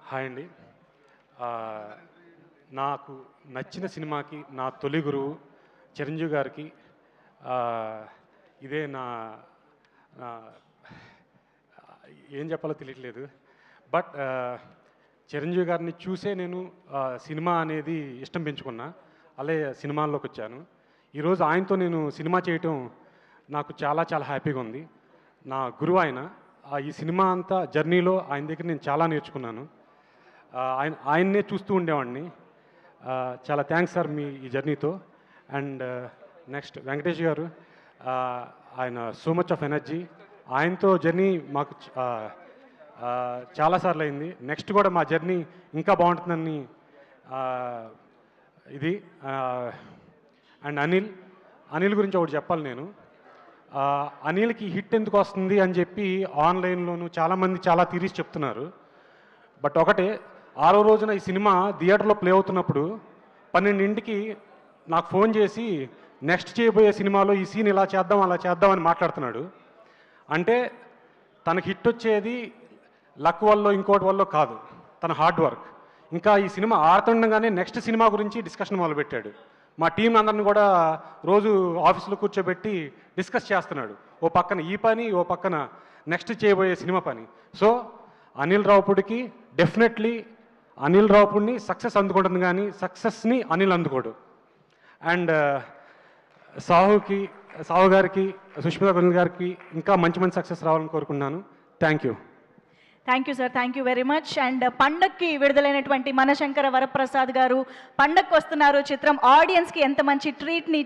Hi అండి. నాకు నచ్చిన సినిమాకి నా తొలి గురువు చిరంజీవి గారికి ఇదే నా నా ఏం చెప్పాలో తెలియట్లేదు. బట్ చిరంజీవి గారిని చూసే నేను సినిమా అనేది ఇష్టం పెంచుకున్నా. అలాగే సినిమాల్లోకి వచ్చాను. ఈరోజు ఆయనతో నేను సినిమా చేయటం నాకు చాలా చాలా హ్యాపీగా ఉంది. నా గురువు ఆయన. ఈ సినిమా అంతా జర్నీలో ఆయన దగ్గర నేను చాలా నేర్చుకున్నాను. ఆయన్నే చూస్తూ ఉండేవాడిని. చాలా థ్యాంక్స్ సార్ మీ ఈ జర్నీతో. అండ్ నెక్స్ట్ వెంకటేష్ గారు, ఆయన సో మచ్ ఆఫ్ ఎనర్జీ. ఆయనతో జర్నీ మాకు చాలాసార్లు అయింది. నెక్స్ట్ కూడా మా జర్నీ ఇంకా బాగుంటుందని ఇది. అండ్ అనిల్ గురించి ఒకటి చెప్పాలి నేను. అనిల్కి హిట్ ఎందుకు వస్తుంది అని చెప్పి ఆన్లైన్లోనూ చాలామంది చాలా థియరీస్ చెప్తున్నారు. బట్ ఒకటే, 6వ రోజున ఈ సినిమా థియేటర్లో ప్లే అవుతున్నప్పుడు 12ంటికి నాకు ఫోన్ చేసి నెక్స్ట్ చేయబోయే సినిమాలో ఈ సీన్ ఇలా చేద్దాం అలా చేద్దాం అని మాట్లాడుతున్నాడు. అంటే తనకి హిట్ వచ్చేది లక్ వల్ల ఇంకోటి వల్ల కాదు, తన హార్డ్ వర్క్. ఇంకా ఈ సినిమా ఆడుతుండగానే నెక్స్ట్ సినిమా గురించి డిస్కషన్ మొదలుపెట్టాడు. మా టీం అందరిని కూడా రోజు ఆఫీస్లో కూర్చోబెట్టి డిస్కస్ చేస్తున్నాడు. ఓ పక్కన ఈ పని, ఓ పక్కన నెక్స్ట్ చేయబోయే సినిమా పని. సో అనిల్ రావుపూడికి డెఫినెట్లీ అనిల్ రావుపూడిని సక్సెస్ అందుకుంటుంది, కానీ సక్సెస్ని అనిల్ అందుకోడు. అండ్ సాహు గారికి, సుష్మిత గురించి గారికి ఇంకా మంచి మంచి సక్సెస్ రావాలని కోరుకున్నాను. Thank you sir, thank you very much. And పండక్కి విడుదలైనటువంటి మనశంకర వరప్రసాద్ గారు పండక్కి వస్తున్నారు చిత్రం ఆడియన్స్కి ఎంత మంచి ట్రీట్ని ఇచ్చి